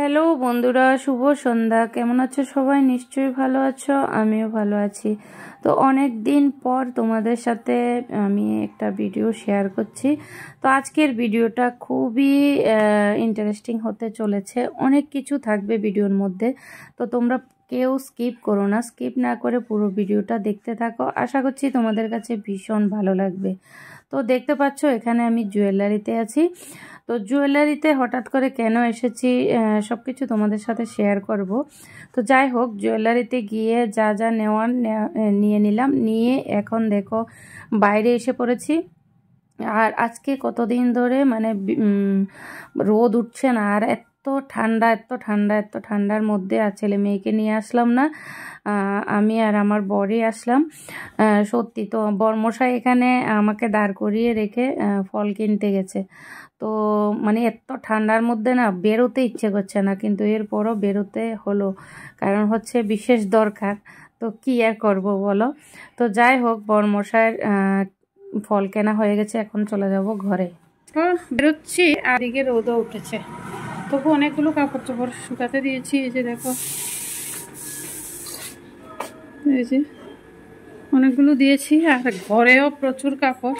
Hello বন্ধুরা, শুভ সন্ধ্যা। কেমন আছো সবাই? নিশ্চয়ই ভালো আছো, আমিও ভালো আছি। তো অনেক দিন পর তোমাদের সাথে আমি একটা ভিডিও শেয়ার করছি। তো আজকের ভিডিওটা খুবই ইন্টারেস্টিং হতে চলেছে। অনেক কিছু থাকবে ভিডিওর মধ্যে, তো তোমরা কেউ স্কিপ করো না। স্কিপ না করে পুরো ভিডিওটা দেখতে থাকো। আশা করছি তোমাদের কাছে ভীষণ ভালো লাগবে। তো দেখতে পাচ্ছ এখানে আমি জুয়েলারিতে আছি। তো জুয়েলারিতে হঠাৎ করে কেন এসেছি সব কিছু তোমাদের সাথে শেয়ার করব। তো যাই হোক, জুয়েলারিতে গিয়ে যা যা নেওয়ার নিয়ে নিলাম, নিয়ে এখন দেখো বাইরে এসে পড়েছি। আর আজকে কতদিন ধরে মানে রোদ উঠছে না, আর এত ঠান্ডা এত ঠান্ডা এত ঠান্ডার মধ্যে আর ছেলে মেয়েকে নিয়ে আসলাম না, আমি আর আমার বরই আসলাম। সত্যি তো বরমশাই এখানে আমাকে দাঁড় করিয়ে রেখে ফল কিনতে গেছে। তো মানে এত ঠান্ডার মধ্যে না বেরোতে ইচ্ছে করছে না, কিন্তু এরপরও বেরোতে হলো, কারণ হচ্ছে বিশেষ দরকার। তো কি আর করব বলো। তো যাই হোক, বরমশাইয়ের ফল কেনা হয়ে গেছে, এখন চলে যাব ঘরে। তো বেরোচ্ছি, আর এদিকে রোদও উঠেছে। তবু অনেকগুলো কাপড় চোপড় শুকাতে দিয়েছি। এই যে দেখো, এই যে অনেকগুলো দিয়েছি, আর ঘরেও প্রচুর কাপড়।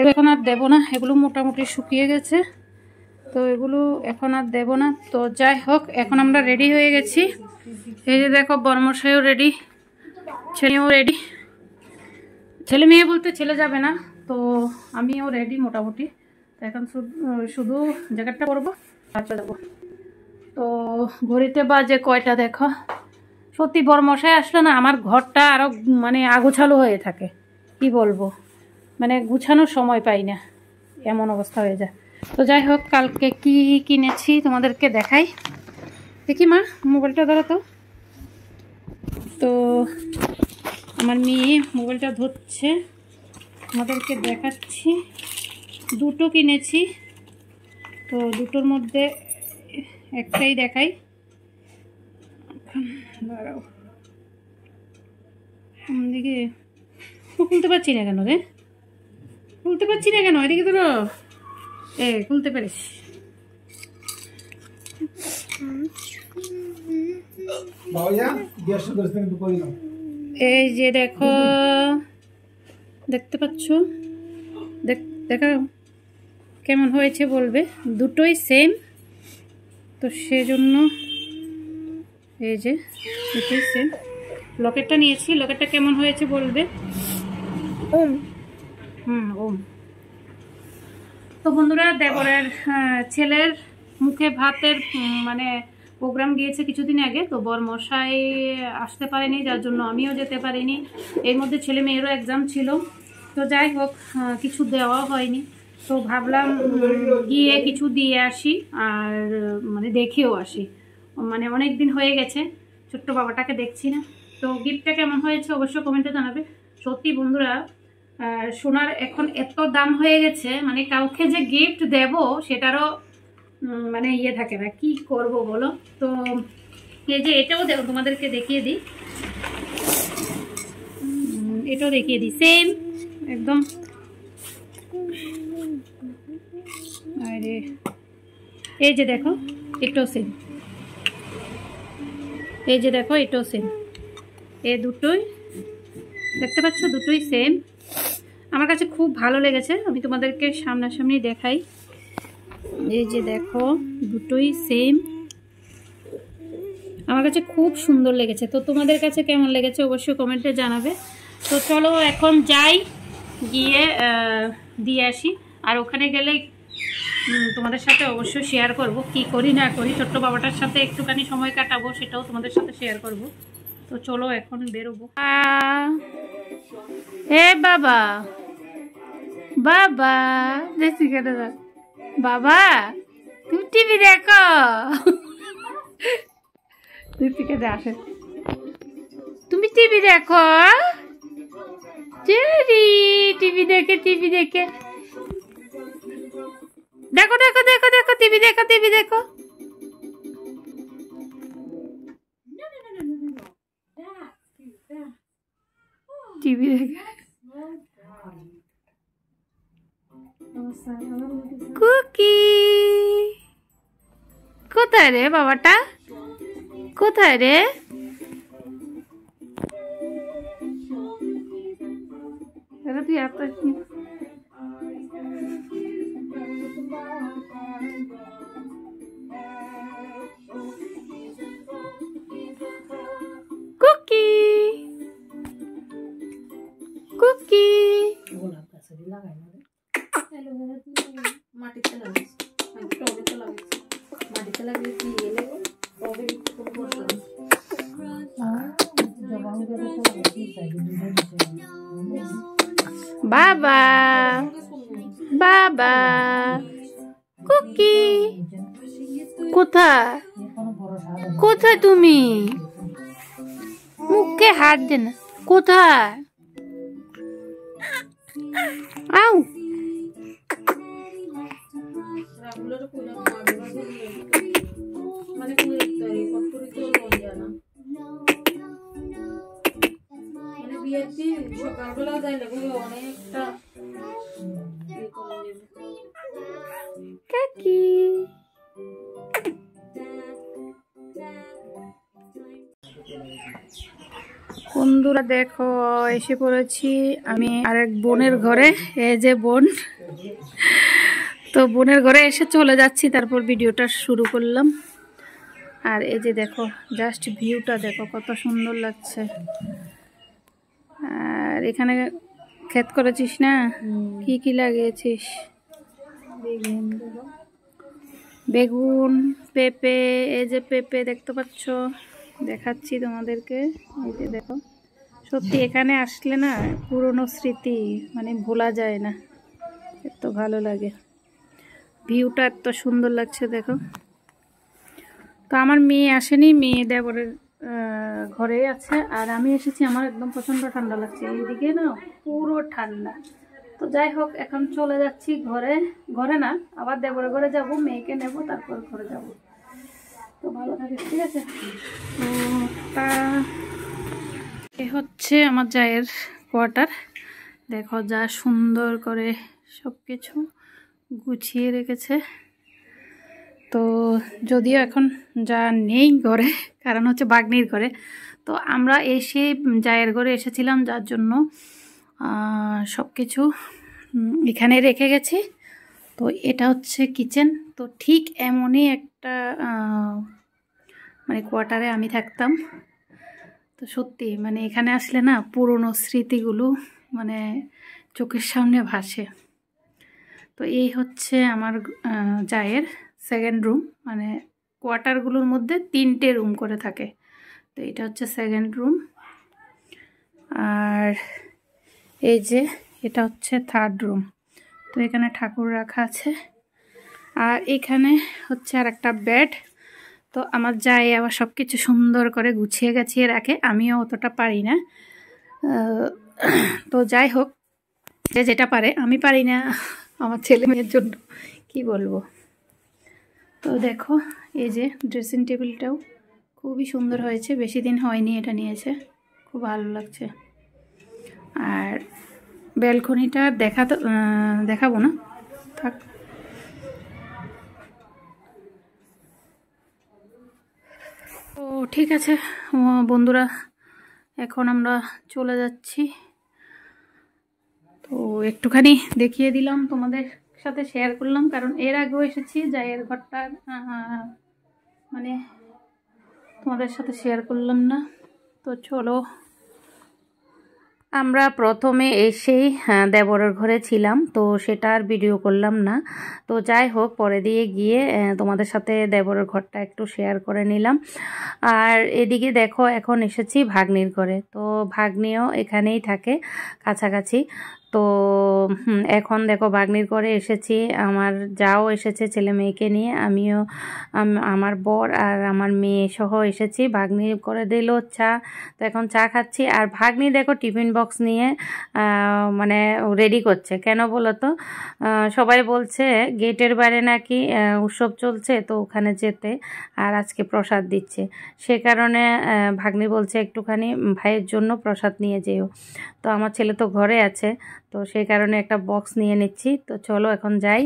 এখন আর দেবো না, এগুলো মোটামুটি শুকিয়ে গেছে, তো এগুলো এখন আর দেব না। তো যাই হোক, এখন আমরা রেডি হয়ে গেছি। এই যে দেখো, বরমশাইও রেডি, ছেলেও রেডি। ছেলে মেয়ে বলতে ছেলে যাবে না, তো আমিও রেডি মোটামুটি। তো এখন শুধু জ্যাকেটটা পরবো আর চলে যাবো। তো ঘড়িতে বাজে কয়টা দেখো। সত্যি বরমশাই আসলে না আমার ঘরটা আরও মানে আগোছালো হয়ে থাকে, কি বলবো, মানে গুছানোর সময় পাই না, এমন অবস্থা হয়ে যায়। তো যাই হোক, কালকে কি কিনেছি তোমাদেরকে দেখাই। দেখি মা, মোবাইলটা ধরো তো। তো আমার মেয়ে মোবাইলটা ধরছে, আমাদেরকে দেখাচ্ছি। দুটো কিনেছি, তো দুটোর মধ্যে একটাই দেখাই। দাঁড়াও, দিকে খুলতে পারছি না কেন রে, খুলতে পারছি না কেন, এদিকে ধরো। খুলতে পেরেছি। এই যে দেখো, দেখতে পাচ্ছ, দেখা কেমন হয়েছে বলবে। দুটোই সেম, তো সেজন্য এই যে দুটোই সেম। লকেটটা নিয়েছি, লকেটটা কেমন হয়েছে বলবে। ওম। ওম। তো বন্ধুরা, দেবরের ছেলের মুখে ভাতের মানে প্রোগ্রাম গিয়েছে কিছুদিন আগে, তো বরমশাই আসতে পারেনি, যার জন্য আমিও যেতে পারিনি। এর মধ্যে ছেলে মেয়েরও এক্সাম ছিল। তো যাই হোক, কিছু দেওয়া হয়নি, তো ভাবলাম গিয়ে কিছু দিয়ে আসি, আর মানে দেখেও আসি। মানে অনেক দিন হয়ে গেছে ছোট্ট বাবাটাকে দেখছি না। তো গিফটটা কেমন হয়েছে অবশ্যই কমেন্টে জানাবে। সত্যি বন্ধুরা, সোনার এখন এত দাম হয়ে গেছে, মানে কাউকে যে গিফট দেব সেটারও মানে ইয়ে থাকে না, কি করব বলো। তো এই যে এটাও তোমাদেরকে দেখিয়ে দিই, এটাও দেখিয়ে দিই, সেম একদম। আরে এই যে দেখো, এটাও সেম। এই যে দেখো, এটাও সেম। এই দুটোই দেখতে পাচ্ছ, দুটোই সেম। আমার কাছে খুব ভালো লেগেছে, আমি তোমাদেরকে সামনাসামনি দেখাই। এই যে দেখো, দুটোই সেম, আমার কাছে খুব সুন্দর লেগেছে। তো তোমাদের কাছে কেমন লেগেছে অবশ্যই কমেন্টে জানাবে। তো চলো এখন যাই, গিয়ে দিয়ে আসি। আর ওখানে গেলে তোমাদের সাথে অবশ্যই শেয়ার করব কি করি না করি। ছোট্ট বাবাটার সাথে একটুখানি সময় কাটাবো, সেটাও তোমাদের সাথে শেয়ার করব। তো চলো এখন বেরোবো। এ বাবা, বাবা দেখছি কেন, বাবা তুমি টিভি দেখো, আসে তুমি টিভি দেখো, টিভি দেখে দেখো দেখো দেখো দেখো, টিভি দেখো টিভি দেখো। টিভি দেখে কুকি কোথায় কোথায় রে বাবাটা, কোথায় রে? তুই এত কুকি কুকি মাটিতে লাগাইছি, টবেতে লাগাইছি, মাটিতে লাগিয়েছি এলে টবে বাবা বাবা কুকি কোথায়, কোথায় তুমি? মুখে হাত দে না, কোথায়? আউ মানে বিয়ের দিন সকালবেলা যাইলে অনেকটা কাকি বন্ধুরা দেখো এসে পড়েছি আমি আরেক বোনের ঘরে। এই যে বোন, তো বোনের ঘরে এসে চলে যাচ্ছি, তারপর ভিডিওটা শুরু করলাম। আর এই যে দেখো জাস্ট ভিউটা দেখো কত সুন্দর লাগছে। আর এখানে ক্ষেত করেছিস না, কি কি লাগিয়েছিস? বেগুন, পেঁপে, এই যে পেঁপে দেখতে পাচ্ছ, দেখাচ্ছি তোমাদেরকে। এই যে দেখো, সত্যি এখানে আসলে না পুরনো স্মৃতি মানে ভোলা যায় না, এত ভালো লাগে। ভিউটা এত সুন্দর লাগছে দেখো। তো আমার মেয়ে আসেনি, মেয়ে দেবরের ঘরে আছে, আর আমি এসেছি। আমার একদম প্রচণ্ড ঠান্ডা লাগছে, এইদিকে না পুরো ঠান্ডা। তো যাই হোক এখন চলে যাচ্ছি ঘরে, ঘরে না আবার দেবরের ঘরে যাব, মেয়েকে নেব, তারপর ঘরে যাব। তো ভালো থাকিস, ঠিক আছে? তা এ হচ্ছে আমার জায়ের কোয়ার্টার। দেখো যা সুন্দর করে সব কিছু গুছিয়ে রেখেছে। তো যদিও এখন যা নেই ঘরে, কারণ হচ্ছে বাগ্নির ঘরে। তো আমরা এসে জায়ের ঘরে এসেছিলাম, যার জন্য সব কিছু এখানে রেখে গেছি। তো এটা হচ্ছে কিচেন। তো ঠিক এমনই একটা মানে কোয়ার্টারে আমি থাকতাম। তো সত্যি মানে এখানে আসলে না পুরনো স্মৃতিগুলো মানে চোখের সামনে ভাসে। তো এই হচ্ছে আমার জায়ের সেকেন্ড রুম, মানে কোয়ার্টারগুলোর মধ্যে 3টে রুম করে থাকে। তো এটা হচ্ছে সেকেন্ড রুম। আর এই যে এটা হচ্ছে থার্ড রুম। তো এখানে ঠাকুর রাখা আছে, আর এখানে হচ্ছে আর একটা বেড। তো আমার জায়ে আবার সব কিছু সুন্দর করে গুছিয়ে গাছিয়ে রাখে, আমিও অতটা পারি না। তো যাই হোক, যে যেটা পারে, আমি পারি না আমার ছেলে মেয়ের জন্য কি বলবো। তো দেখো এই যে ড্রেসিং টেবিলটাও খুবই সুন্দর হয়েছে, বেশি দিন হয়নি এটা নিয়েছে, খুব ভালো লাগছে। আর ব্যালকনিটা দেখাবো না, থাক। তো ঠিক আছে বন্ধুরা, এখন আমরা চলে যাচ্ছি। তো একটুখানি দেখিয়ে দিলাম, তোমাদের সাথে শেয়ার করলাম, কারণ এর আগেও এসেছি, জায়ের ঘরটা মানে তোমাদের সাথে শেয়ার করলাম না। তো চলো, আমরা প্রথমে এসেই দেবরের ঘরে ছিলাম, তো সেটা আর ভিডিও করলাম না। তো যাই হোক, পরে দিয়ে গিয়ে তোমাদের সাথে দেবরের ঘরটা একটু শেয়ার করে নিলাম। আর এদিকে দেখো এখন এসেছি ভাগ্নির ঘরে। তো ভাগ্নিও এখানেই থাকে কাছাকাছি। তো এখন দেখো ভাগ্নির ঘরে এসেছি, আমার যাও এসেছে ছেলে মেয়েকে নিয়ে, আমিও আমার বর আর আমার মেয়ে সহ এসেছি। ভাগ্নি করে দিল চা, তো এখন চা খাচ্ছি। আর ভাগ্নি দেখো টিফিন বক্স নিয়ে মানে রেডি করছে। কেন বলো তো, সবাই বলছে গেটের বাইরে নাকি উৎসব চলছে, তো ওখানে যেতে, আর আজকে প্রসাদ দিচ্ছে। সে কারণে ভাগ্নি বলছে একটুখানি ভাইয়ের জন্য প্রসাদ নিয়ে যেও। তো আমার ছেলে তো ঘরে আছে, তো সেই কারণে একটা বক্স নিয়ে নিচ্ছি। তো চলো এখন যাই।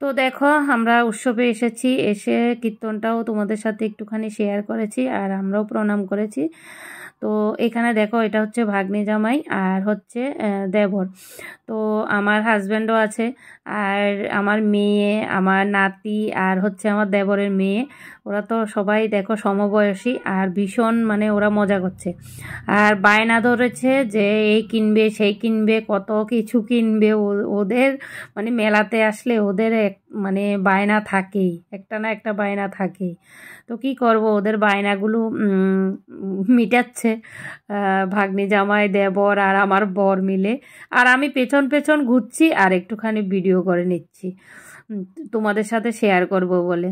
তো দেখো আমরা উৎসবে এসেছি, এসে কীর্তনটাও তোমাদের সাথে একটুখানি শেয়ার করেছি আর আমরাও প্রণাম করেছি। তো এখানে দেখো এটা হচ্ছে ভাগ্নি জামাই আর হচ্ছে দেবর। তো আমার হাজব্যান্ডও আছে আর আমার মেয়ে, আমার নাতি আর হচ্ছে আমার দেবরের মেয়ে, ওরা তো সবাই দেখো সমবয়সী আর ভীষণ মানে ওরা মজা করছে আর বায়না ধরেছে যে এই কিনবে সেই কিনবে, কত কিছু কিনবে। ওদের মানে মেলাতে আসলে ওদের মানে বায়না থাকেই, একটা না একটা বায়না থাকেই। তো কি করব, ওদের বায়নাগুলো মিটাচ্ছে ভাগ্নি জামাই, দেবর আর আমার বর মিলে। আর আমি পেছন পেছন ঘুরছি আর একটুখানি ভিডিও করে নিচ্ছি তোমাদের সাথে শেয়ার করব বলে।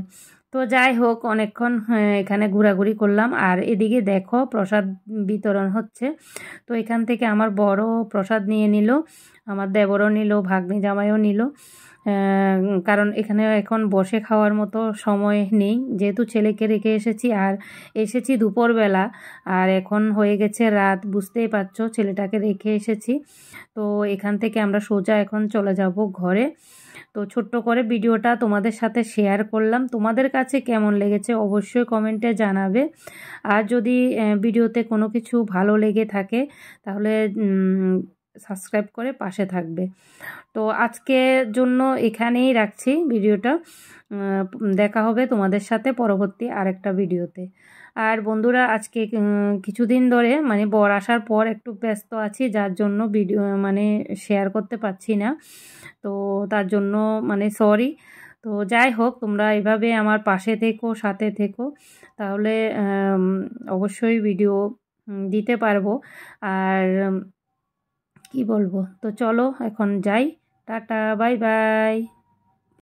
তো যাই হোক, অনেকক্ষণ এখানে ঘোরাঘুরি করলাম আর এদিকে দেখো প্রসাদ বিতরণ হচ্ছে। তো এখান থেকে আমার বড় প্রসাদ নিয়ে নিল, আমার দেবরও নিল, ভাগ্নি জামাইও নিল। কারণ এখানে এখন বসে খাওয়ার মতো সময় নেই, যেহেতু ছেলেকে রেখে এসেছি আর এসেছি দুপুরবেলা আর এখন হয়ে গেছে রাত, বুঝতেই পারছো ছেলেটাকে রেখে এসেছি। তো এখান থেকে আমরা সোজা এখন চলে যাব ঘরে। তো ছোট্ট করে ভিডিওটা তোমাদের সাথে শেয়ার করলাম, তোমাদের কাছে কেমন লেগেছে অবশ্যই কমেন্টে জানাবে। আর যদি ভিডিওতে কোনো কিছু ভালো লেগে থাকে তাহলে সাবস্ক্রাইব করে পাশে থাকবে। তো আজকের জন্য এখানেই রাখছি ভিডিওটা, দেখা হবে তোমাদের সাথে পরবর্তী আরেকটা ভিডিওতে। আর বন্ধুরা আজকে কিছুদিন ধরে মানে বর আসার পর একটু ব্যস্ত আছি, যার জন্য ভিডিও মানে শেয়ার করতে পারছি না, তো তার জন্য মানে সরি। তো যাই হোক, তোমরা এভাবে আমার পাশে থেকো, সাথে থেকো, তাহলে অবশ্যই ভিডিও দিতে পারবো। আর কি বলবো, তো চলো এখন যাই, টাটা বাই বাই।